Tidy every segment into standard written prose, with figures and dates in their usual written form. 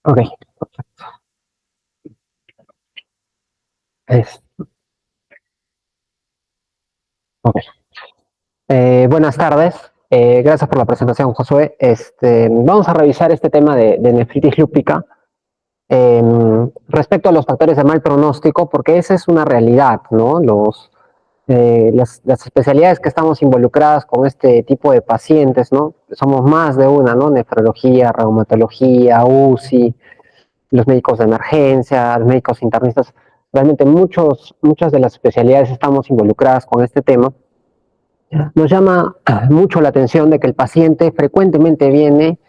Ok, es, ok. Buenas tardes. Gracias por la presentación, Josué. Vamos a revisar este tema de nefritis lúpica respecto a los factores de mal pronóstico, porque esa es una realidad, ¿no? Las especialidades que estamos involucradas con este tipo de pacientes, ¿no? Somos más de una, ¿no? Nefrología, reumatología, UCI, los médicos de emergencia, los médicos internistas. Realmente muchas de las especialidades estamos involucradas con este tema. Nos llama mucho la atención de que el paciente frecuentemente viene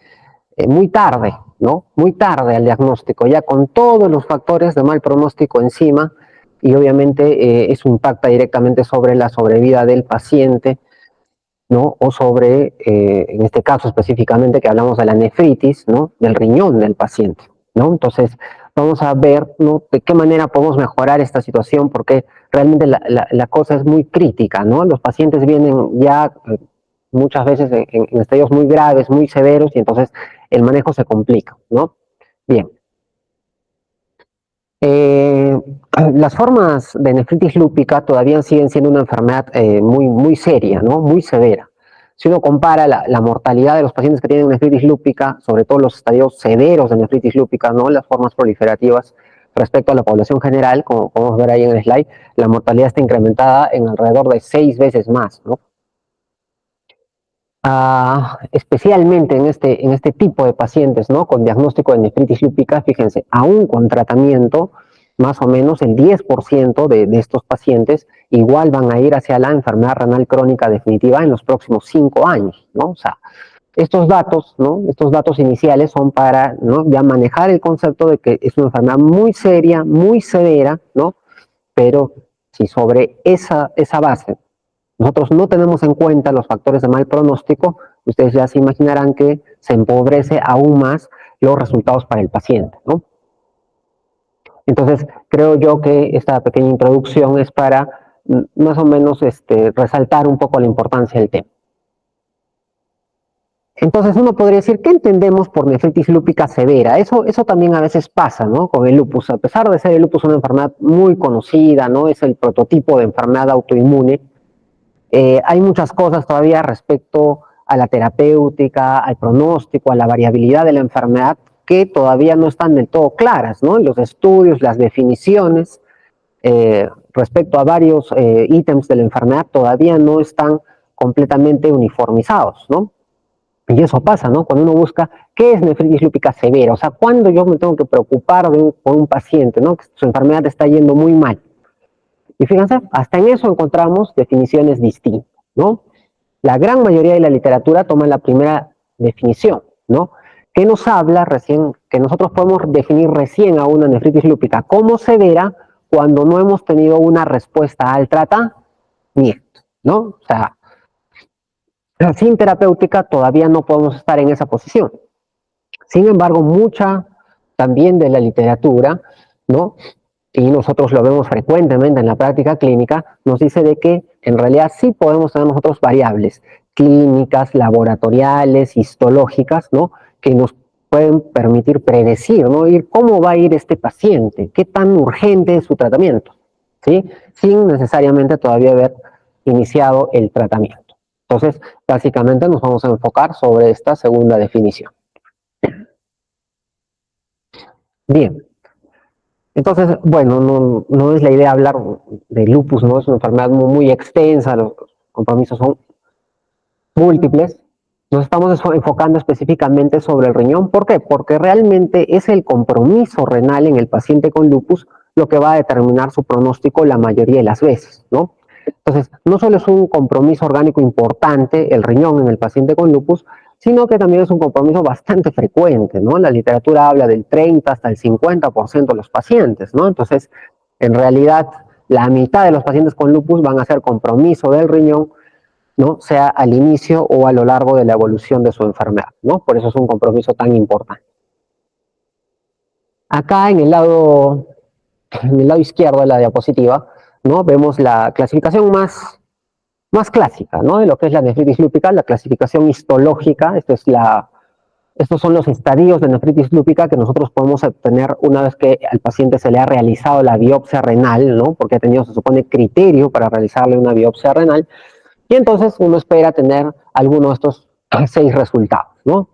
muy tarde, ¿no? Muy tarde al diagnóstico, ya con todos los factores de mal pronóstico encima, y obviamente eso impacta directamente sobre la sobrevida del paciente, ¿no? O sobre, en este caso específicamente que hablamos de la nefritis, ¿no? Del riñón del paciente, ¿no? Entonces, vamos a ver, ¿no? De qué manera podemos mejorar esta situación, porque realmente la cosa es muy crítica, ¿no? Los pacientes vienen ya muchas veces en estadios muy graves, muy severos, y entonces el manejo se complica, ¿no? Bien. Eh, las formas de nefritis lúpica todavía siguen siendo una enfermedad muy seria, ¿no? Muy severa. Si uno compara la mortalidad de los pacientes que tienen nefritis lúpica, sobre todo los estadios severos de nefritis lúpica, ¿no? Las formas proliferativas, respecto a la población general, como podemos ver ahí en el slide, la mortalidad está incrementada en alrededor de 6 veces más, ¿no? Especialmente en este tipo de pacientes, ¿no? Con diagnóstico de nefritis lúpica, fíjense, aún con tratamiento, más o menos el 10% de estos pacientes igual van a ir hacia la enfermedad renal crónica definitiva en los próximos 5 años, ¿no? O sea, estos datos, ¿no? Estos datos iniciales son para, ¿no? Ya manejar el concepto de que es una enfermedad muy seria, muy severa, ¿no? Pero si sobre esa base nosotros no tenemos en cuenta los factores de mal pronóstico, ustedes ya se imaginarán que se empobrece aún más los resultados para el paciente, ¿no? Entonces, creo yo que esta pequeña introducción es para más o menos resaltar un poco la importancia del tema. Entonces, uno podría decir, ¿qué entendemos por nefritis lúpica severa? Eso también a veces pasa, ¿no? Con el lupus. A pesar de ser el lupus una enfermedad muy conocida, ¿no? Es el prototipo de enfermedad autoinmune. Hay muchas cosas todavía respecto a la terapéutica, al pronóstico, a la variabilidad de la enfermedad que todavía no están del todo claras, ¿no? Los estudios, las definiciones respecto a varios ítems de la enfermedad todavía no están completamente uniformizados, ¿no? Y eso pasa, ¿no? Cuando uno busca qué es nefritis lúpica severa, o sea, cuándo yo me tengo que preocupar por un paciente, ¿no? Que su enfermedad está yendo muy mal. Y fíjense, hasta en eso encontramos definiciones distintas, ¿no? La gran mayoría de la literatura toma la primera definición, ¿no? Que nos habla recién, que nosotros podemos definir recién a una nefritis lúpica como severa cuando no hemos tenido una respuesta al tratamiento, ¿no? O sea, sin terapéutica todavía no podemos estar en esa posición. Sin embargo, mucha también de la literatura, ¿no? Y nosotros lo vemos frecuentemente en la práctica clínica, nos dice de que en realidad sí podemos tener nosotros variables clínicas, laboratoriales, histológicas, ¿no? Que nos pueden permitir predecir, ¿no? Ir cómo va a ir este paciente, qué tan urgente es su tratamiento, ¿sí? Sin necesariamente todavía haber iniciado el tratamiento. Entonces, básicamente nos vamos a enfocar sobre esta segunda definición. Bien, entonces, bueno, no es la idea hablar de lupus, ¿no? Es una enfermedad muy extensa, los compromisos son múltiples. Nos estamos enfocando específicamente sobre el riñón. ¿Por qué? Porque realmente es el compromiso renal en el paciente con lupus lo que va a determinar su pronóstico la mayoría de las veces, ¿no? Entonces, no solo es un compromiso orgánico importante, el riñón en el paciente con lupus, sino que también es un compromiso bastante frecuente, ¿no? La literatura habla del 30 hasta el 50% de los pacientes, ¿no? Entonces, en realidad, la mitad de los pacientes con lupus van a ser compromiso del riñón, ¿no? Sea al inicio o a lo largo de la evolución de su enfermedad, ¿no? Por eso es un compromiso tan importante. Acá en el lado izquierdo de la diapositiva, ¿no? Vemos la clasificación más clásica, ¿no? De lo que es la nefritis lúpica, la clasificación histológica, esta es Estos son los estadios de nefritis lúpica que nosotros podemos obtener una vez que al paciente se le ha realizado la biopsia renal, ¿no? Porque ha tenido, se supone, criterio para realizarle una biopsia renal. Y entonces uno espera tener alguno de estos 6 resultados, ¿no?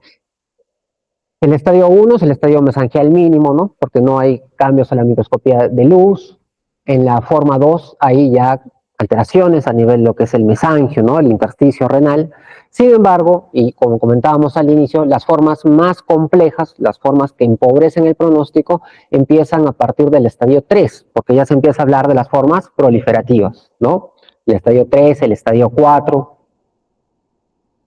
El estadio 1 es el estadio mesangial mínimo, ¿no? Porque no hay cambios en la microscopía de luz. En la forma 2 hay ya alteraciones a nivel de lo que es el mesangio, ¿no? El intersticio renal. Sin embargo, y como comentábamos al inicio, las formas más complejas, las formas que empobrecen el pronóstico, empiezan a partir del estadio 3, porque ya se empieza a hablar de las formas proliferativas, ¿no? El estadio 3, el estadio 4.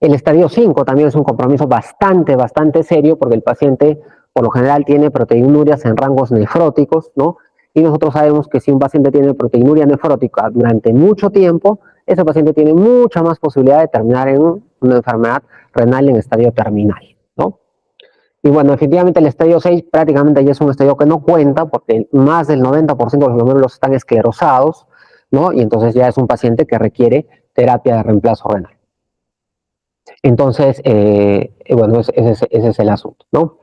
El estadio 5 también es un compromiso bastante serio porque el paciente por lo general tiene proteinurias en rangos nefróticos, ¿no? Y nosotros sabemos que si un paciente tiene proteinuria nefrótica durante mucho tiempo, ese paciente tiene mucha más posibilidad de terminar en una enfermedad renal en estadio terminal, ¿no? Y bueno, efectivamente el estadio 6 prácticamente ya es un estadio que no cuenta porque más del 90% de los glomérulos están esclerosados, ¿no? Y entonces ya es un paciente que requiere terapia de reemplazo renal. Entonces, bueno, ese es el asunto, ¿no?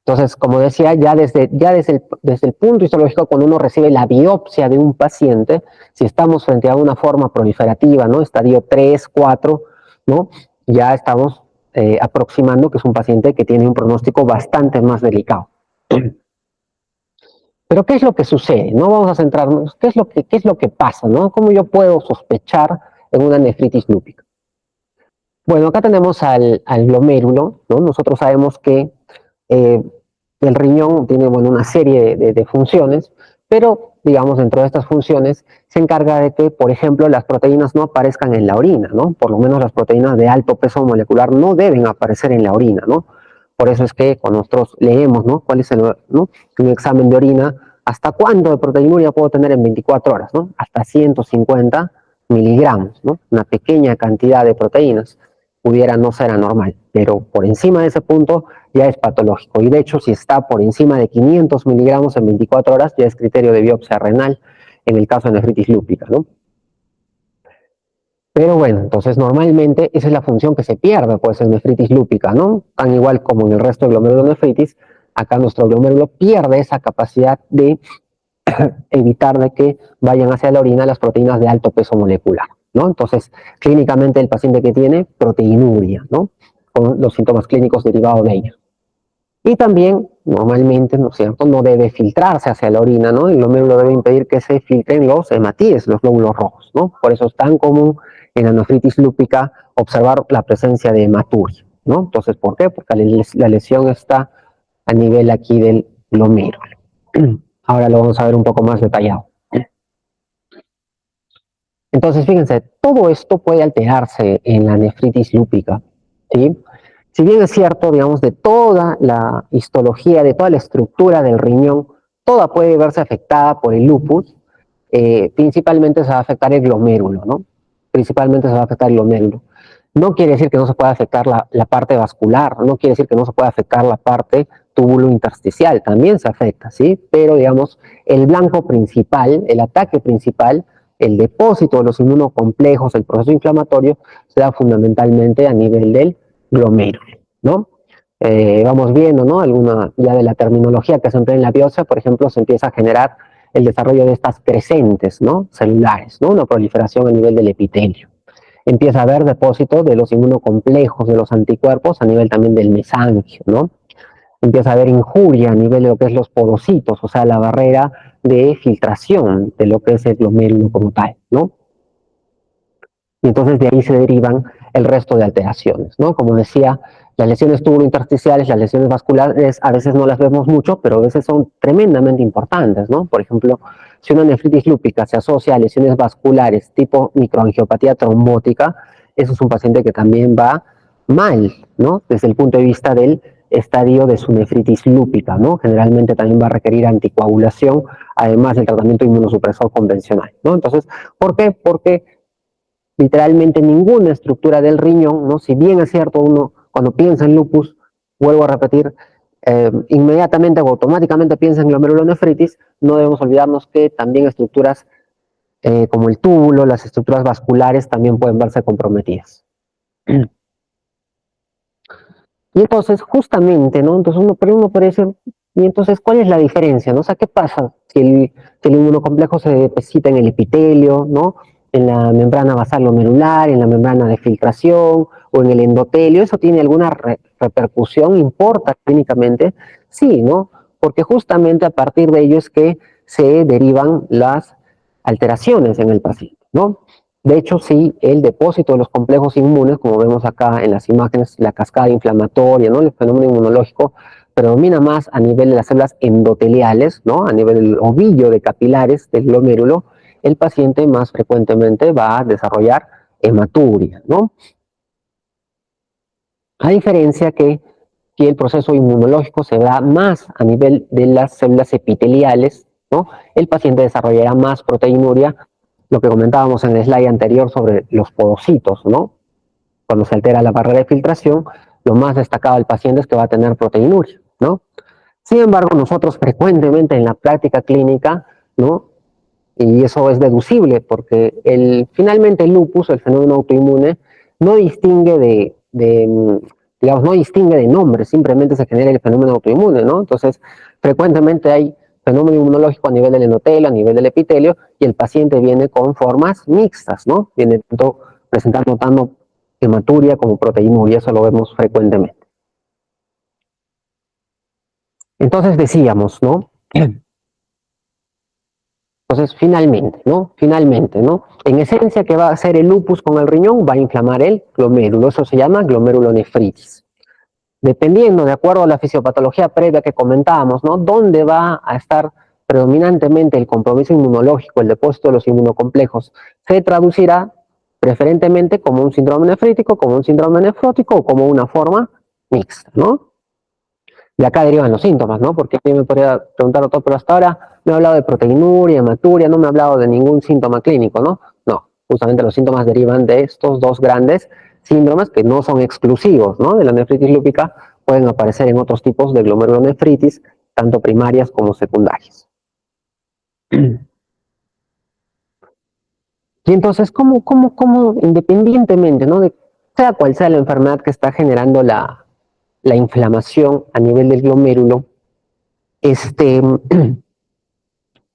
Entonces, como decía, ya desde el punto histológico, cuando uno recibe la biopsia de un paciente, si estamos frente a una forma proliferativa, ¿no? Estadio 3, 4, ¿no? Ya estamos aproximando que es un paciente que tiene un pronóstico bastante más delicado. Pero ¿qué es lo que sucede? No vamos a centrarnos, ¿qué es lo que pasa? ¿No? ¿Cómo yo puedo sospechar en una nefritis lúpica? Bueno, acá tenemos al glomérulo, ¿no? Nosotros sabemos que eh, el riñón tiene, bueno, una serie de funciones, pero, digamos, dentro de estas funciones se encarga de que, por ejemplo, las proteínas no aparezcan en la orina, ¿no? Por lo menos las proteínas de alto peso molecular no deben aparecer en la orina, ¿no? Por eso es que cuando nosotros leemos, ¿no? ¿Cuál es ¿no? Un examen de orina? ¿Hasta cuánto de proteinuria puedo tener en 24 horas, ¿no? Hasta 150 miligramos, ¿no? Una pequeña cantidad de proteínas pudiera no ser anormal, pero por encima de ese punto ya es patológico. Y de hecho, si está por encima de 500 miligramos en 24 horas, ya es criterio de biopsia renal en el caso de nefritis lúpica, ¿no? Pero bueno, entonces normalmente esa es la función que se pierde, pues en nefritis lúpica, ¿no? Tan igual como en el resto de glomerulonefritis, acá nuestro glomérulo pierde esa capacidad de evitar de que vayan hacia la orina las proteínas de alto peso molecular, ¿no? Entonces, clínicamente el paciente que tiene proteinuria, ¿no? Con los síntomas clínicos derivados de ello. Y también, normalmente, ¿no es cierto?, no debe filtrarse hacia la orina, ¿no? El glomérulo debe impedir que se filtren los hematíes, los glóbulos rojos, ¿no? Por eso es tan común en la nefritis lúpica observar la presencia de hematuria, ¿no? Entonces, ¿por qué? Porque la lesión está a nivel aquí del glomérulo. Ahora lo vamos a ver un poco más detallado. Entonces, fíjense, todo esto puede alterarse en la nefritis lúpica, ¿sí? Si bien es cierto, digamos, de toda la histología, de toda la estructura del riñón, toda puede verse afectada por el lupus, principalmente se va a afectar el glomérulo, ¿no? Principalmente se va a afectar el glomérulo. No quiere decir que no se pueda afectar la parte vascular, no quiere decir que no se pueda afectar la parte túbulo intersticial, también se afecta, ¿sí? Pero, digamos, el blanco principal, el ataque principal, el depósito de los inmunocomplejos, el proceso inflamatorio, se da fundamentalmente a nivel del glomérulo, ¿no? Vamos viendo, ¿no? Alguna ya de la terminología que se emplea en la biopsia, por ejemplo, se empieza a generar el desarrollo de estas crescentes, ¿no? Celulares, ¿no? Una proliferación a nivel del epitelio. Empieza a haber depósito de los inmunocomplejos, de los anticuerpos a nivel también del mesangio, ¿no? Empieza a haber injuria a nivel de lo que es los porocitos, o sea, la barrera de filtración de lo que es el glomérulo como tal, ¿no? Y entonces de ahí se derivan el resto de alteraciones, ¿no? Como decía, las lesiones tubulointersticiales, las lesiones vasculares, a veces no las vemos mucho, pero a veces son tremendamente importantes, ¿no? Por ejemplo, si una nefritis lúpica se asocia a lesiones vasculares tipo microangiopatía trombótica, eso es un paciente que también va mal, ¿no? Desde el punto de vista del estadio de su nefritis lúpica, ¿no? Generalmente también va a requerir anticoagulación, además del tratamiento inmunosupresor convencional, ¿no? Entonces, ¿por qué? Porque literalmente ninguna estructura del riñón, ¿no? Si bien es cierto, uno cuando piensa en lupus, vuelvo a repetir, inmediatamente o automáticamente piensa en glomerulonefritis, no debemos olvidarnos que también estructuras como el túbulo, las estructuras vasculares también pueden verse comprometidas. Y entonces, justamente, ¿no? Entonces uno puede decir, y entonces, ¿cuál es la diferencia, no? O sea, ¿qué pasa si el inmunocomplejo se deposita en el epitelio, ¿no? En la membrana basal glomerular, en la membrana de filtración o en el endotelio? ¿Eso tiene alguna repercusión? ¿Importa clínicamente? Sí, ¿no? Porque justamente a partir de ello es que se derivan las alteraciones en el paciente, ¿no? De hecho, sí, el depósito de los complejos inmunes, como vemos acá en las imágenes, la cascada inflamatoria, ¿no? El fenómeno inmunológico predomina más a nivel de las células endoteliales, ¿no? A nivel del ovillo de capilares del glomérulo, el paciente más frecuentemente va a desarrollar hematuria, ¿no? A diferencia que si el proceso inmunológico se da más a nivel de las células epiteliales, ¿no? El paciente desarrollará más proteinuria, lo que comentábamos en el slide anterior sobre los podocitos, ¿no? Cuando se altera la barrera de filtración, lo más destacado del paciente es que va a tener proteinuria, ¿no? Sin embargo, nosotros frecuentemente en la práctica clínica, ¿no? Y eso es deducible porque finalmente el lupus, el fenómeno autoinmune, no distingue digamos, no distingue de nombre, simplemente se genera el fenómeno autoinmune, ¿no? Entonces, frecuentemente hay fenómeno inmunológico a nivel del endotelio, a nivel del epitelio, y el paciente viene con formas mixtas, ¿no? Viene tanto presentando tanto hematuria como proteinuria, eso lo vemos frecuentemente. Entonces decíamos, ¿no? Entonces, finalmente, ¿no? En esencia, ¿qué va a hacer el lupus con el riñón? Va a inflamar el glomérulo, eso se llama glomerulonefritis. Dependiendo, de acuerdo a la fisiopatología previa que comentábamos, ¿no? ¿Dónde va a estar predominantemente el compromiso inmunológico, el depósito de los inmunocomplejos? Se traducirá preferentemente como un síndrome nefrítico, como un síndrome nefrótico o como una forma mixta, ¿no? De acá derivan los síntomas, ¿no? Porque alguien me podría preguntar todo, pero hasta ahora me ha hablado de proteinuria, hematuria, no me ha hablado de ningún síntoma clínico, ¿no? No, justamente los síntomas derivan de estos dos grandes síndromes que no son exclusivos, ¿no? De la nefritis lúpica, pueden aparecer en otros tipos de glomerulonefritis, tanto primarias como secundarias. Y entonces, ¿cómo independientemente, ¿no? De sea cual sea la enfermedad que está generando la inflamación a nivel del glomérulo, este,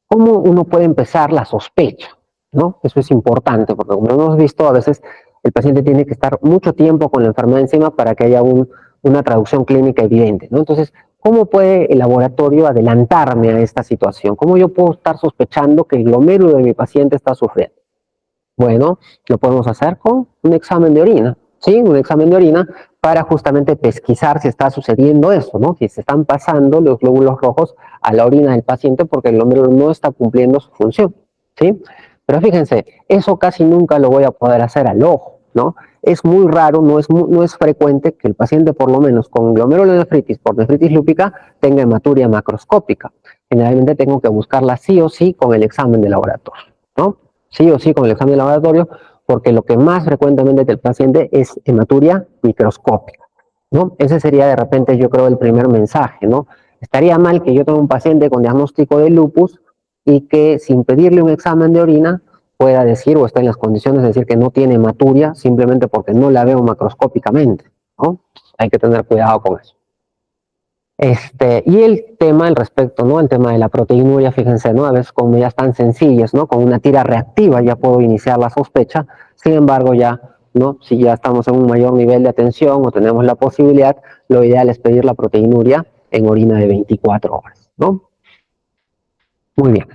¿cómo uno puede empezar la sospecha? ¿No? Eso es importante, porque como hemos visto, a veces el paciente tiene que estar mucho tiempo con la enfermedad encima para que haya una traducción clínica evidente, ¿no? Entonces, ¿cómo puede el laboratorio adelantarme a esta situación? ¿Cómo yo puedo estar sospechando que el glomérulo de mi paciente está sufriendo? Bueno, lo podemos hacer con un examen de orina, ¿sí? Un examen de orina para justamente pesquisar si está sucediendo eso, ¿no? Si se están pasando los glóbulos rojos a la orina del paciente porque el glomérulo no está cumpliendo su función, ¿sí? Pero fíjense, eso casi nunca lo voy a poder hacer al ojo, ¿no? Es muy raro, no es frecuente que el paciente, por lo menos con glomerulonefritis por nefritis lúpica, tenga hematuria macroscópica. Generalmente tengo que buscarla sí o sí con el examen de laboratorio, ¿no? Sí o sí con el examen de laboratorio, porque lo que más frecuentemente del paciente es hematuria microscópica, ¿no? Ese sería de repente, yo creo, el primer mensaje, ¿no? Estaría mal que yo tenga un paciente con diagnóstico de lupus y que sin pedirle un examen de orina pueda decir o está en las condiciones de decir que no tiene hematuria simplemente porque no la veo macroscópicamente, ¿no? Hay que tener cuidado con eso. Y el tema al respecto, ¿no? El tema de la proteinuria, fíjense, ¿no? A veces con medidas tan sencillas, ¿no? Con una tira reactiva ya puedo iniciar la sospecha. Sin embargo, ya, ¿no? Si ya estamos en un mayor nivel de atención o tenemos la posibilidad, lo ideal es pedir la proteinuria en orina de 24 horas, ¿no? Muy bien.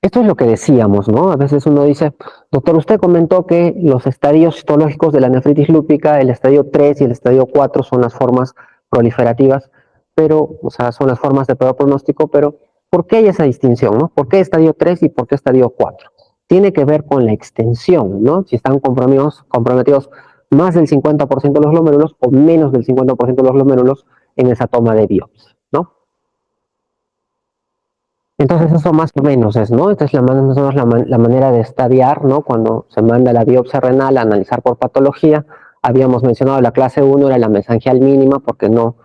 Esto es lo que decíamos, ¿no? A veces uno dice, doctor, usted comentó que los estadios histológicos de la nefritis lúpica, el estadio 3 y el estadio 4 son las formas proliferativas, pero, o sea, son las formas de peor pronóstico, pero ¿por qué hay esa distinción, no? ¿Por qué estadio 3 y por qué estadio 4? Tiene que ver con la extensión, ¿no? Si están comprometidos más del 50% de los glomérulos o menos del 50% de los glomérulos en esa toma de biopsia, ¿no? Entonces eso más o menos es, ¿no? Esta es más o menos la manera de estadiar, ¿no? Cuando se manda la biopsia renal a analizar por patología, habíamos mencionado la clase 1 era la mesangial mínima porque no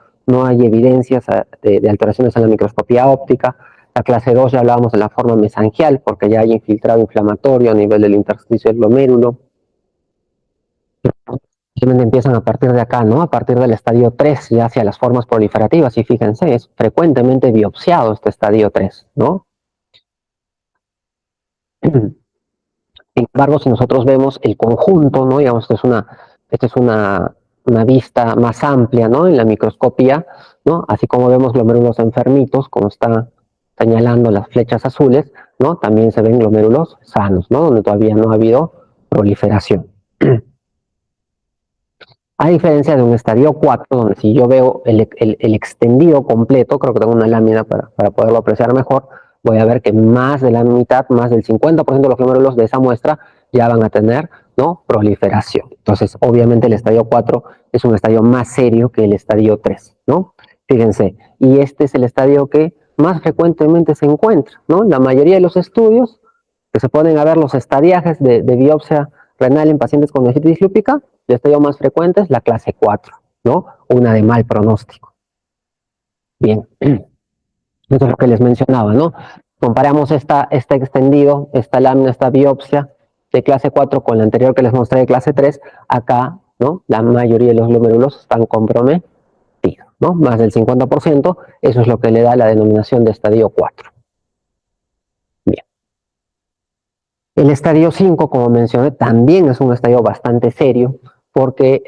hay evidencias de alteraciones en la microscopía óptica. La clase 2 ya hablábamos de la forma mesangial porque ya hay infiltrado inflamatorio a nivel del intersticio del glomérulo. Simplemente empiezan a partir de acá, ¿no? A partir del estadio 3 ya hacia las formas proliferativas. Y fíjense, es frecuentemente biopsiado este estadio 3, ¿no? Sin embargo, si nosotros vemos el conjunto, ¿no? Digamos, esta es una vista más amplia, ¿no? En la microscopía, ¿no? Así como vemos glomérulos enfermitos, como está señalando las flechas azules, ¿no? También se ven glomérulos sanos, ¿no? Donde todavía no ha habido proliferación. A diferencia de un estadio 4, donde si yo veo el extendido completo, creo que tengo una lámina para poderlo apreciar mejor, voy a ver que más de la mitad, más del 50% de los glomérulos de esa muestra ya van a tener, ¿no? Proliferación. Entonces, obviamente el estadio 4 es un estadio más serio que el estadio 3, ¿no? Fíjense, y este es el estadio que más frecuentemente se encuentra, ¿no? La mayoría de los estudios que se ponen a ver los estadiajes de biopsia renal en pacientes con nefritis lúpica, el estadio más frecuente es la clase 4, ¿no? Una de mal pronóstico. Bien, eso es lo que les mencionaba, ¿no? Comparamos este extendido, esta lámina, esta biopsia de clase 4 con la anterior que les mostré de clase 3, acá, ¿no? La mayoría de los glomérulos están comprometidos, ¿no? Más del 50%, eso es lo que le da la denominación de estadio 4. Bien. El estadio 5, como mencioné, también es un estadio bastante serio, porque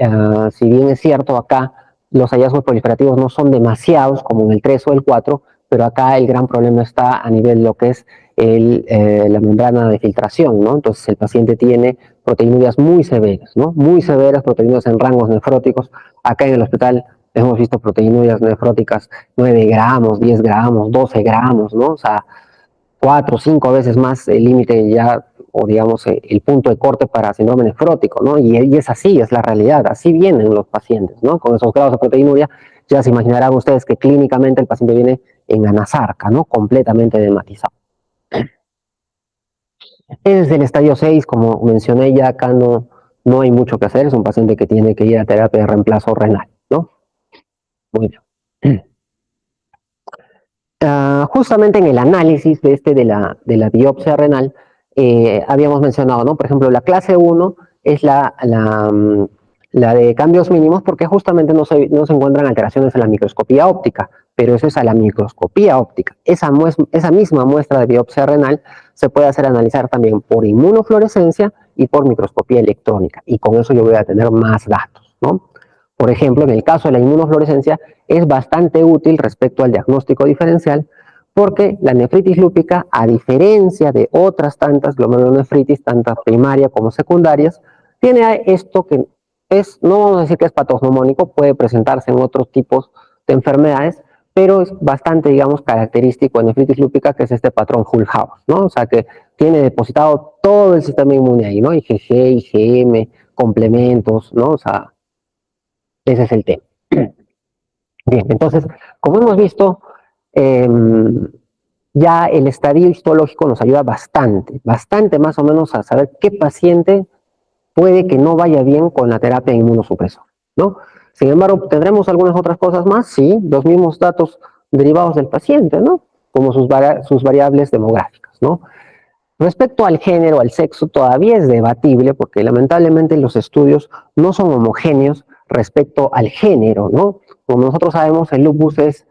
si bien es cierto acá los hallazgos proliferativos no son demasiados como en el 3 o el 4, pero acá el gran problema está a nivel de lo que es la membrana de filtración, ¿no? Entonces el paciente tiene proteinurias muy severas, ¿no? Muy severas, proteinurias en rangos nefróticos. Acá en el hospital hemos visto proteinurias nefróticas 9 gramos, 10 gramos, 12 gramos, ¿no? O sea, 4 o 5 veces más el límite ya, o digamos, el punto de corte para síndrome nefrótico, ¿no? Y es así, es la realidad, así vienen los pacientes, ¿no? Con esos grados de proteinuria, ya se imaginarán ustedes que clínicamente el paciente viene en anasarca, ¿no? Completamente dematizado. Es el estadio 6, como mencioné ya, acá no hay mucho que hacer, es un paciente que tiene que ir a terapia de reemplazo renal, ¿no? Muy bien. Justamente en el análisis de la biopsia renal, habíamos mencionado, ¿no? Por ejemplo, la clase 1 es la de cambios mínimos porque justamente no se encuentran alteraciones en la microscopía óptica, pero eso es a la microscopía óptica. Esa misma muestra de biopsia renal se puede hacer analizar también por inmunofluorescencia y por microscopía electrónica, y con eso yo voy a tener más datos, ¿no? Por ejemplo, en el caso de la inmunofluorescencia, es bastante útil respecto al diagnóstico diferencial porque la nefritis lúpica, a diferencia de otras tantas glomerulonefritis, tanto primaria como secundarias, tiene esto que no vamos a decir que es patognomónico, puede presentarse en otros tipos de enfermedades, pero es bastante, digamos, característico de nefritis lúpica, que es este patrón Hull-House, ¿no? O sea, que tiene depositado todo el sistema inmune ahí, ¿no? IgG, IgM, complementos, ¿no? O sea, ese es el tema. Bien, entonces, como hemos visto, eh, ya el estadio histológico nos ayuda bastante, bastante más o menos a saber qué paciente puede que no vaya bien con la terapia inmunosupresor, ¿no? Sin embargo, tendremos algunas otras cosas más, sí, los mismos datos derivados del paciente, ¿no? Como sus variables demográficas, ¿no? Respecto al género, al sexo, todavía es debatible porque lamentablemente los estudios no son homogéneos respecto al género, ¿no? Como nosotros sabemos, el lupus es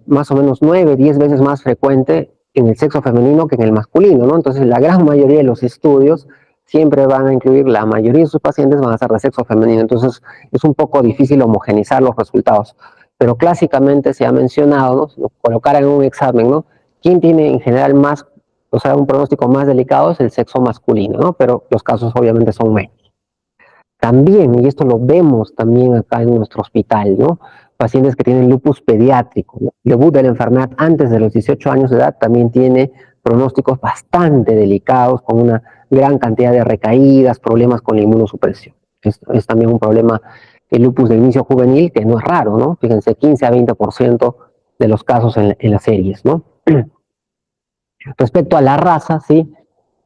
más o menos 9, 10 veces más frecuente en el sexo femenino que en el masculino, ¿no? Entonces, la gran mayoría de los estudios siempre van a incluir, la mayoría de sus pacientes van a ser de sexo femenino, entonces es un poco difícil homogenizar los resultados. Pero clásicamente se ha mencionado, ¿no? Colocar en un examen, ¿no? ¿Quién tiene en general más, o sea, un pronóstico más delicado es el sexo masculino, ¿no? Pero los casos obviamente son menos. También, y esto lo vemos también acá en nuestro hospital, ¿no? Pacientes que tienen lupus pediátrico, ¿no? El debut de la enfermedad antes de los 18 años de edad también tiene pronósticos bastante delicados, con una gran cantidad de recaídas, problemas con la inmunosupresión. Es también un problema el lupus de inicio juvenil, que no es raro, ¿no? Fíjense, 15 a 20% de los casos en las series, ¿no? Respecto a la raza, ¿sí?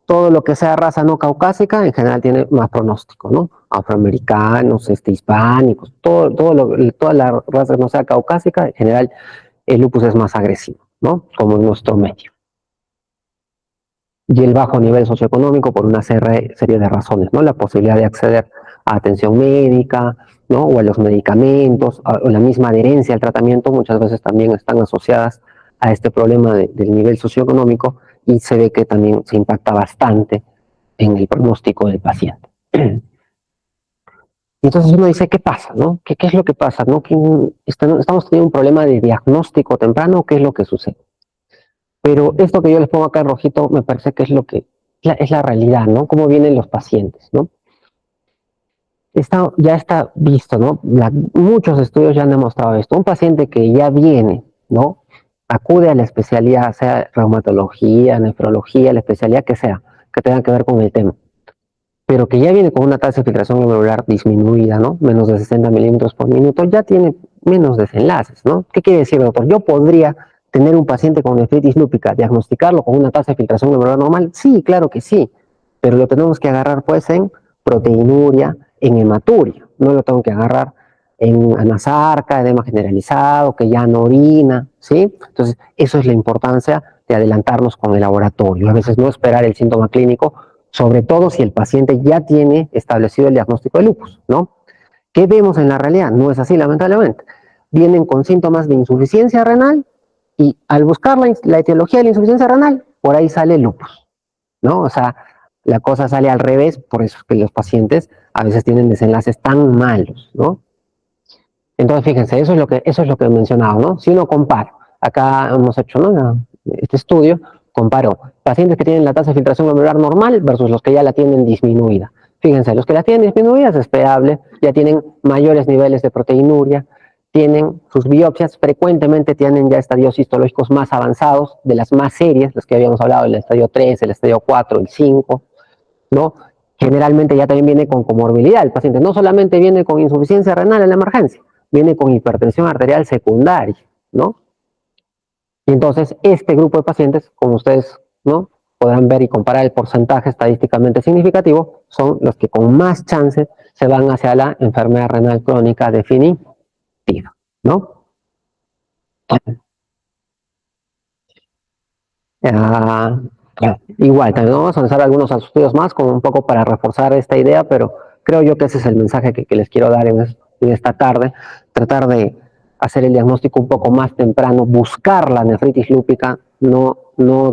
Todo lo que sea raza no caucásica en general tiene más pronóstico, ¿no? Afroamericanos, hispánicos, toda la raza que no sea caucásica, en general el lupus es más agresivo, ¿no? Como en nuestro medio. y el bajo nivel socioeconómico por una serie de razones, ¿no? La posibilidad de acceder a atención médica, ¿no? O a los medicamentos, o la misma adherencia al tratamiento, muchas veces también están asociadas a este problema del nivel socioeconómico y se ve que también se impacta bastante en el pronóstico del paciente. Y entonces uno dice, ¿qué pasa? ¿No? ¿Qué es lo que pasa? ¿No? ¿Estamos teniendo un problema de diagnóstico temprano? ¿Qué es lo que sucede? Pero esto que yo les pongo acá en rojito me parece que es lo que es la realidad, ¿no? Cómo vienen los pacientes, ¿no? Ya está visto, ¿no? Muchos estudios ya han demostrado esto. Un paciente que ya viene, ¿no? Acude a la especialidad, sea reumatología, nefrología, la especialidad que tenga que ver con el tema, pero que ya viene con una tasa de filtración glomerular disminuida, ¿no? Menos de 60 milímetros por minuto, ya tiene menos desenlaces, ¿no? ¿Qué quiere decir, doctor? Yo podría tener un paciente con nefritis lúpica, diagnosticarlo con una tasa de filtración glomerular normal. Sí, claro que sí, pero lo tenemos que agarrar pues en proteinuria, en hematuria, no lo tengo que agarrar en anasarca, edema generalizado, que ya no orina, ¿sí? Entonces, eso es la importancia de adelantarnos con el laboratorio. A veces no esperar el síntoma clínico, sobre todo si el paciente ya tiene establecido el diagnóstico de lupus, ¿no? ¿Qué vemos en la realidad? No es así, lamentablemente. Vienen con síntomas de insuficiencia renal y al buscar la etiología de la insuficiencia renal, por ahí sale lupus, ¿no? O sea, la cosa sale al revés, por eso es que los pacientes a veces tienen desenlaces tan malos, ¿no? Entonces, fíjense, eso es lo que he mencionado, ¿no? Si uno compara, acá hemos hecho, ¿no? Este estudio comparó pacientes que tienen la tasa de filtración glomerular normal versus los que ya la tienen disminuida. Fíjense, los que la tienen disminuida es esperable, ya tienen mayores niveles de proteinuria, tienen sus biopsias, frecuentemente tienen ya estadios histológicos más avanzados, de las más serias, las que habíamos hablado, el estadio 3, el estadio 4, el 5, ¿no? Generalmente ya también viene con comorbilidad el paciente, no solamente viene con insuficiencia renal en la emergencia, viene con hipertensión arterial secundaria, ¿no? Y entonces este grupo de pacientes, como ustedes, ¿no? Podrán ver y comparar el porcentaje estadísticamente significativo, son los que con más chance se van hacia la enfermedad renal crónica definitiva, ¿no? Ah, igual, también vamos a lanzar algunos estudios más, como un poco para reforzar esta idea, pero creo yo que ese es el mensaje que les quiero dar en esta tarde, tratar de hacer el diagnóstico un poco más temprano, buscar la nefritis lúpica, no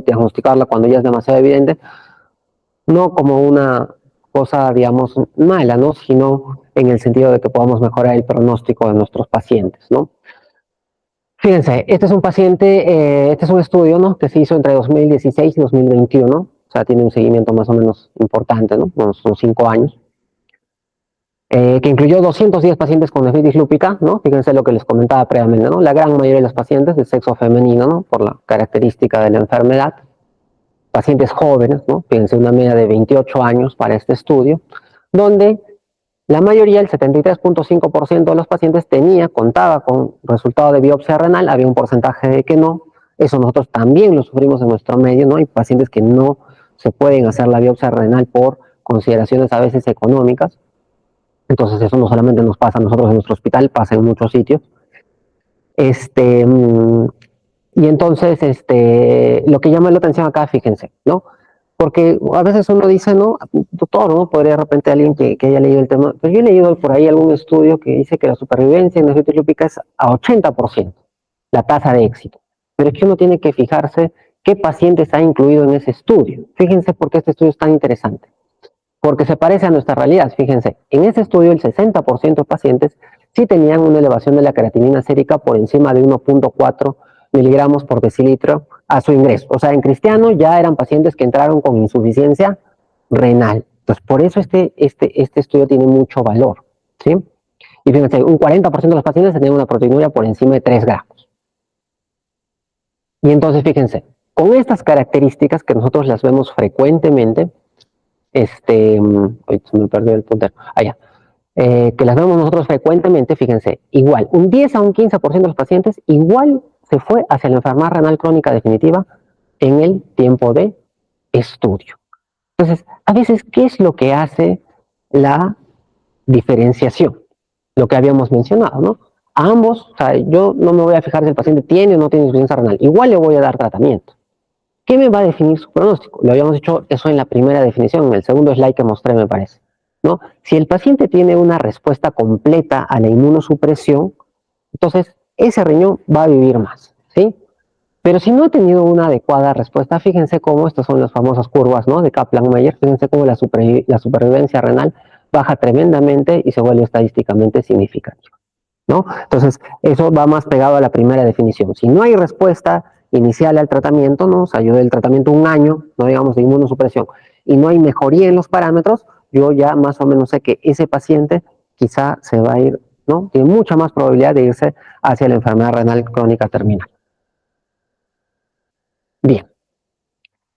diagnosticarla cuando ya es demasiado evidente, no como una cosa, digamos, mala, ¿no? Sino en el sentido de que podamos mejorar el pronóstico de nuestros pacientes, ¿no? Fíjense, este es un paciente, este es un estudio, ¿no? Que se hizo entre 2016 y 2021, o sea, tiene un seguimiento más o menos importante, ¿no? Son 5 años, que incluyó 210 pacientes con nefritis lúpica, ¿no? Fíjense lo que les comentaba previamente, ¿no? La gran mayoría de los pacientes de sexo femenino, ¿no? Por la característica de la enfermedad, pacientes jóvenes, ¿no? Fíjense, una media de 28 años para este estudio, donde la mayoría, el 73.5% de los pacientes contaba con resultado de biopsia renal, había un porcentaje de que no. Eso nosotros también lo sufrimos en nuestro medio, ¿no? Hay pacientes que no se pueden hacer la biopsia renal por consideraciones a veces económicas. Entonces eso no solamente nos pasa a nosotros en nuestro hospital, pasa en muchos sitios. Y entonces, lo que llama la atención acá, fíjense, ¿no? Porque a veces uno dice, no, doctor, ¿no? Podría de repente alguien que haya leído el tema, pero yo he leído por ahí algún estudio que dice que la supervivencia en nefritis lúpica es a 80%, la tasa de éxito. Pero es que uno tiene que fijarse qué pacientes ha incluido en ese estudio. Fíjense por qué este estudio es tan interesante. Porque se parece a nuestra realidad. Fíjense, en ese estudio el 60% de pacientes sí tenían una elevación de la creatinina sérica por encima de 1.4 miligramos por decilitro a su ingreso. O sea, en cristiano ya eran pacientes que entraron con insuficiencia renal. Entonces, por eso este estudio tiene mucho valor, ¿sí? Y fíjense, un 40% de los pacientes tenían una proteinuria por encima de 3 gramos. Y entonces, fíjense, con estas características que nosotros las vemos frecuentemente, se me perdió el puntero, que las vemos nosotros frecuentemente, fíjense, igual, un 10 a un 15% de los pacientes igual se fue hacia la enfermedad renal crónica definitiva en el tiempo de estudio. Entonces, a veces, ¿qué es lo que hace la diferenciación? Lo que habíamos mencionado, ¿no? A ambos, o sea, yo no me voy a fijar si el paciente tiene o no tiene insuficiencia renal, igual le voy a dar tratamiento. ¿Qué me va a definir su pronóstico? Lo habíamos dicho eso en la primera definición, en el segundo slide que mostré, me parece, ¿no? Si el paciente tiene una respuesta completa a la inmunosupresión, entonces ese riñón va a vivir más, ¿sí? Pero si no ha tenido una adecuada respuesta, fíjense cómo, estas son las famosas curvas, ¿no? De Kaplan-Meier, fíjense cómo la supervivencia renal baja tremendamente y se vuelve estadísticamente significativa, ¿no? Entonces, eso va más pegado a la primera definición. Si no hay respuesta inicial al tratamiento, ¿no? O sea, yo del tratamiento un año, no digamos de inmunosupresión, y no hay mejoría en los parámetros, yo ya más o menos sé que ese paciente quizá se va a ir, ¿no? Tiene mucha más probabilidad de irse hacia la enfermedad renal crónica terminal. Bien.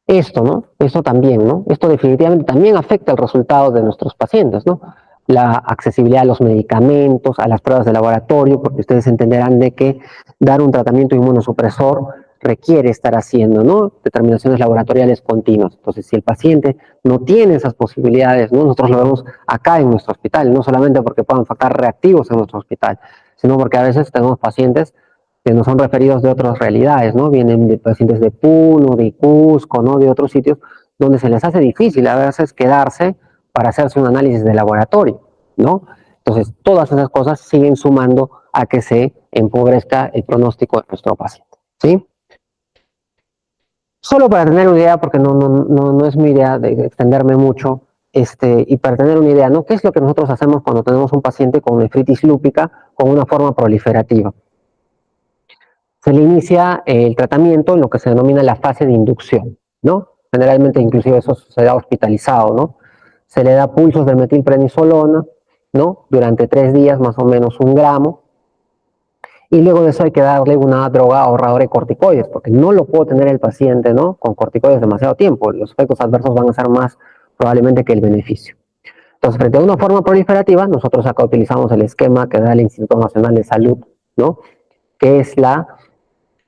Esto, ¿no? Esto también, ¿no? Esto definitivamente también afecta el resultado de nuestros pacientes, ¿no? La accesibilidad a los medicamentos, a las pruebas de laboratorio, porque ustedes entenderán de que dar un tratamiento inmunosupresor requiere estar haciendo, ¿no? Determinaciones laboratoriales continuas. Entonces, si el paciente no tiene esas posibilidades, ¿no? Nosotros lo vemos acá en nuestro hospital, no solamente porque puedan faltar reactivos en nuestro hospital, sino porque a veces tenemos pacientes que nos son referidos de otras realidades, ¿no? Vienen de pacientes de Puno, de Cusco, ¿no? De otros sitios donde se les hace difícil a veces quedarse para hacerse un análisis de laboratorio, ¿no? Entonces, todas esas cosas siguen sumando a que se empobrezca el pronóstico de nuestro paciente, ¿sí? Solo para tener una idea, porque no es mi idea de extenderme mucho, y para tener una idea, ¿no? ¿Qué es lo que nosotros hacemos cuando tenemos un paciente con nefritis lúpica con una forma proliferativa? Se le inicia el tratamiento en lo que se denomina la fase de inducción, ¿no? Generalmente, inclusive eso se da hospitalizado, ¿no? Se le da pulsos de metilprednisolona, ¿no? Durante 3 días, más o menos 1 gramo, y luego de eso hay que darle una droga ahorradora de corticoides, porque no lo puede tener el paciente, ¿no? Con corticoides demasiado tiempo. Los efectos adversos van a ser más probablemente que el beneficio. Entonces, frente a una forma proliferativa, nosotros acá utilizamos el esquema que da el Instituto Nacional de Salud, ¿no? Que es la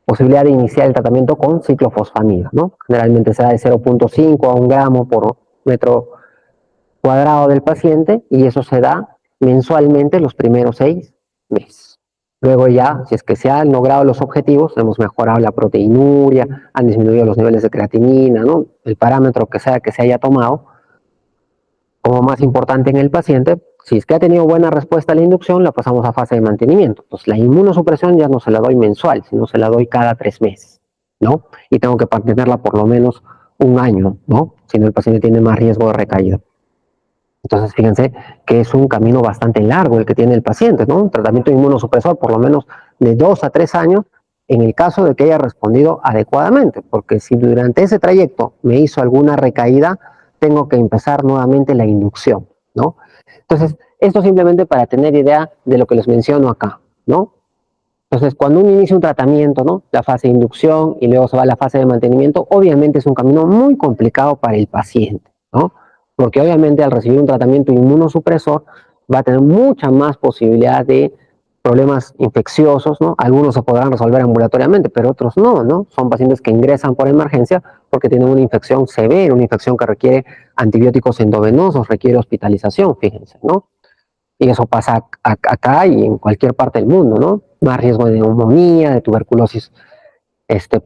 posibilidad de iniciar el tratamiento con ciclofosfamida, ¿no? Generalmente se da de 0.5 a 1 gramo por metro cuadrado del paciente y eso se da mensualmente los primeros 6 meses. Luego ya, si es que se han logrado los objetivos, hemos mejorado la proteinuria, han disminuido los niveles de creatinina, ¿no? El parámetro que sea que se haya tomado, como más importante en el paciente, si es que ha tenido buena respuesta a la inducción, la pasamos a fase de mantenimiento. Entonces, la inmunosupresión ya no se la doy mensual, sino se la doy cada 3 meses, ¿no? Y tengo que mantenerla por lo menos 1 año, ¿no? Si no, el paciente tiene más riesgo de recaída. Entonces, fíjense que es un camino bastante largo el que tiene el paciente, ¿no? Un tratamiento inmunosupresor por lo menos de 2 a 3 años en el caso de que haya respondido adecuadamente, porque si durante ese trayecto me hizo alguna recaída, tengo que empezar nuevamente la inducción, ¿no? Entonces, esto simplemente para tener idea de lo que les menciono acá, ¿no? Entonces, cuando uno inicia un tratamiento, ¿no? La fase de inducción y luego se va a la fase de mantenimiento, obviamente es un camino muy complicado para el paciente, ¿no? Porque obviamente al recibir un tratamiento inmunosupresor va a tener mucha más posibilidad de problemas infecciosos, ¿no? Algunos se podrán resolver ambulatoriamente, pero otros no, ¿no? Son pacientes que ingresan por emergencia porque tienen una infección severa, una infección que requiere antibióticos endovenosos, requiere hospitalización, fíjense, ¿no? Y eso pasa acá y en cualquier parte del mundo, ¿no? Más riesgo de neumonía, de tuberculosis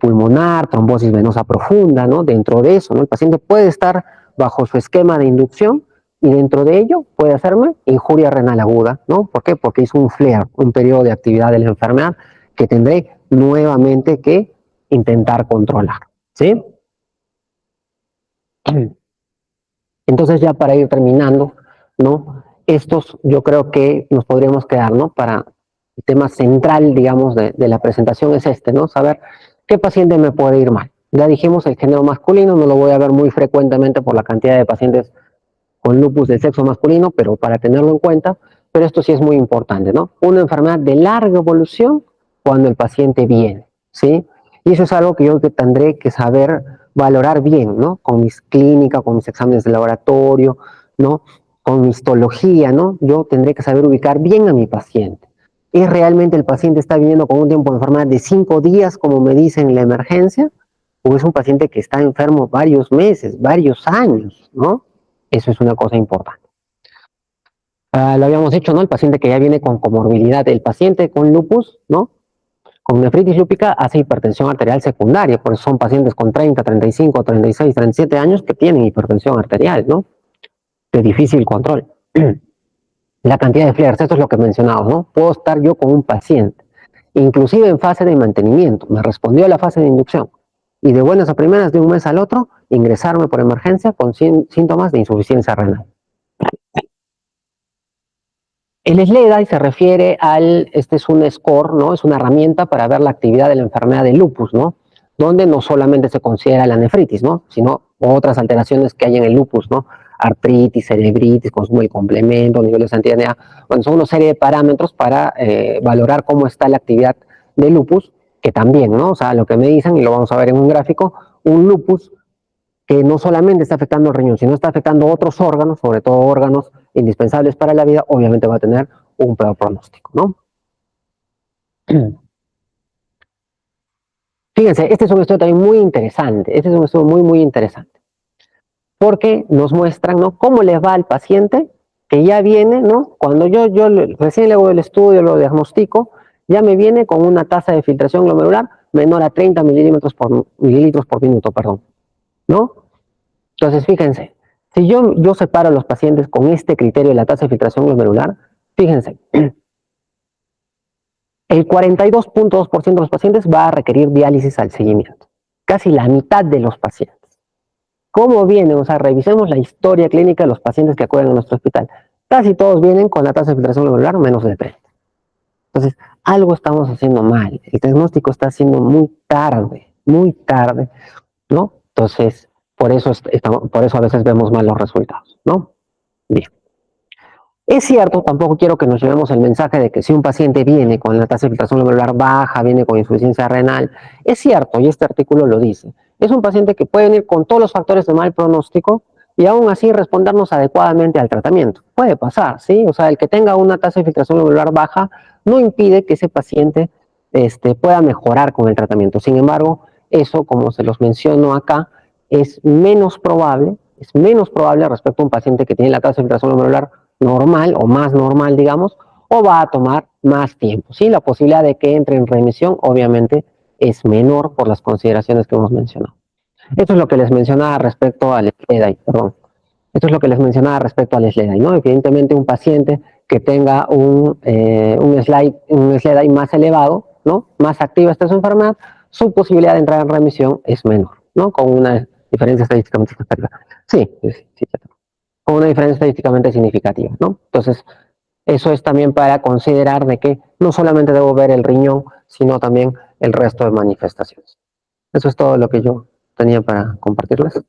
pulmonar, trombosis venosa profunda, ¿no? Dentro de eso, ¿no? El paciente puede estar bajo su esquema de inducción y dentro de ello puede hacerme injuria renal aguda, ¿no? ¿Por qué? Porque hizo un flare, un periodo de actividad de la enfermedad que tendré nuevamente que intentar controlar, ¿sí? Entonces ya para ir terminando, ¿no? Estos yo creo que nos podríamos quedar, ¿no? Para el tema central, digamos, de la presentación es ¿no? Saber qué paciente me puede ir mal. Ya dijimos el género masculino, no lo voy a ver muy frecuentemente por la cantidad de pacientes con lupus del sexo masculino, pero para tenerlo en cuenta, pero esto sí es muy importante, ¿no? Una enfermedad de larga evolución cuando el paciente viene, ¿sí? Y eso es algo que yo tendré que saber valorar bien, ¿no? Con mis clínicas, con mis exámenes de laboratorio, ¿no? Con mi histología, ¿no? Yo tendré que saber ubicar bien a mi paciente. ¿Es realmente el paciente está viniendo con un tiempo de enfermedad de 5 días, como me dicen en la emergencia? ¿O es un paciente que está enfermo varios meses, varios años, ¿no? Eso es una cosa importante. Lo habíamos dicho, ¿no? El paciente que ya viene con comorbilidad, el paciente con lupus, ¿no? con nefritis lúpica hace hipertensión arterial secundaria, por eso son pacientes con 30, 35, 36, 37 años que tienen hipertensión arterial, ¿no? De difícil control. La cantidad de flares, esto es lo que mencionaba, ¿no? Puedo estar yo con un paciente, inclusive en fase de mantenimiento, me respondió a la fase de inducción, y de buenas a primeras, de un mes al otro, ingresarme por emergencia con síntomas de insuficiencia renal. El SLEDAI se refiere este es un score, ¿no? Es una herramienta para ver la actividad de la enfermedad de lupus, ¿no? Donde no solamente se considera la nefritis, ¿no? Sino otras alteraciones que hay en el lupus, ¿no? Artritis, cerebritis, consumo de complemento, niveles de anti-DNA. Bueno, son una serie de parámetros para valorar cómo está la actividad de lupus, que también, ¿no? O sea, lo que me dicen, y lo vamos a ver en un gráfico, un lupus que no solamente está afectando el riñón, sino está afectando otros órganos, sobre todo órganos indispensables para la vida, obviamente va a tener un peor pronóstico, ¿no? Fíjense, este es un estudio también muy interesante, este es un estudio muy, muy interesante, porque nos muestran, ¿no?, cómo les va al paciente que ya viene, ¿no? Cuando yo recién le hago el estudio, lo diagnostico, ya me viene con una tasa de filtración glomerular menor a 30 mililitros por minuto, perdón, ¿no? Entonces, fíjense, si yo separo a los pacientes con este criterio de la tasa de filtración glomerular, fíjense, el 42.2% de los pacientes va a requerir diálisis al seguimiento. Casi la mitad de los pacientes. ¿Cómo vienen? O sea, revisemos la historia clínica de los pacientes que acuden a nuestro hospital. Casi todos vienen con la tasa de filtración glomerular menos de 30. Entonces, algo estamos haciendo mal. El diagnóstico está siendo muy tarde, ¿no? Entonces, por eso a veces vemos mal los resultados, ¿no? Bien. Es cierto, tampoco quiero que nos llevemos el mensaje de que si un paciente viene con la tasa de filtración glomerular baja, viene con insuficiencia renal, es cierto, y este artículo lo dice, es un paciente que puede venir con todos los factores de mal pronóstico y aún así respondernos adecuadamente al tratamiento. Puede pasar, ¿sí? O sea, el que tenga una tasa de filtración glomerular baja no impide que ese paciente pueda mejorar con el tratamiento. Sin embargo, eso, como se los menciono acá, es menos probable respecto a un paciente que tiene la tasa de filtración glomerular normal o más normal, digamos, o va a tomar más tiempo, ¿sí? La posibilidad de que entre en remisión, obviamente, es menor por las consideraciones que hemos mencionado. Esto es lo que les mencionaba respecto al SLEDAI, perdón. Esto es lo que les mencionaba respecto al SLEDAI, ¿no? Evidentemente, un paciente que tenga un SLEDAI más elevado, ¿no? Más activa esta su enfermedad, su posibilidad de entrar en remisión es menor, ¿no? Con una diferencia estadísticamente significativa. Sí, con una diferencia estadísticamente significativa, ¿no? Entonces, eso es también para considerar de que no solamente debo ver el riñón, sino también el resto de manifestaciones. Eso es todo lo que yo tenía para compartirles.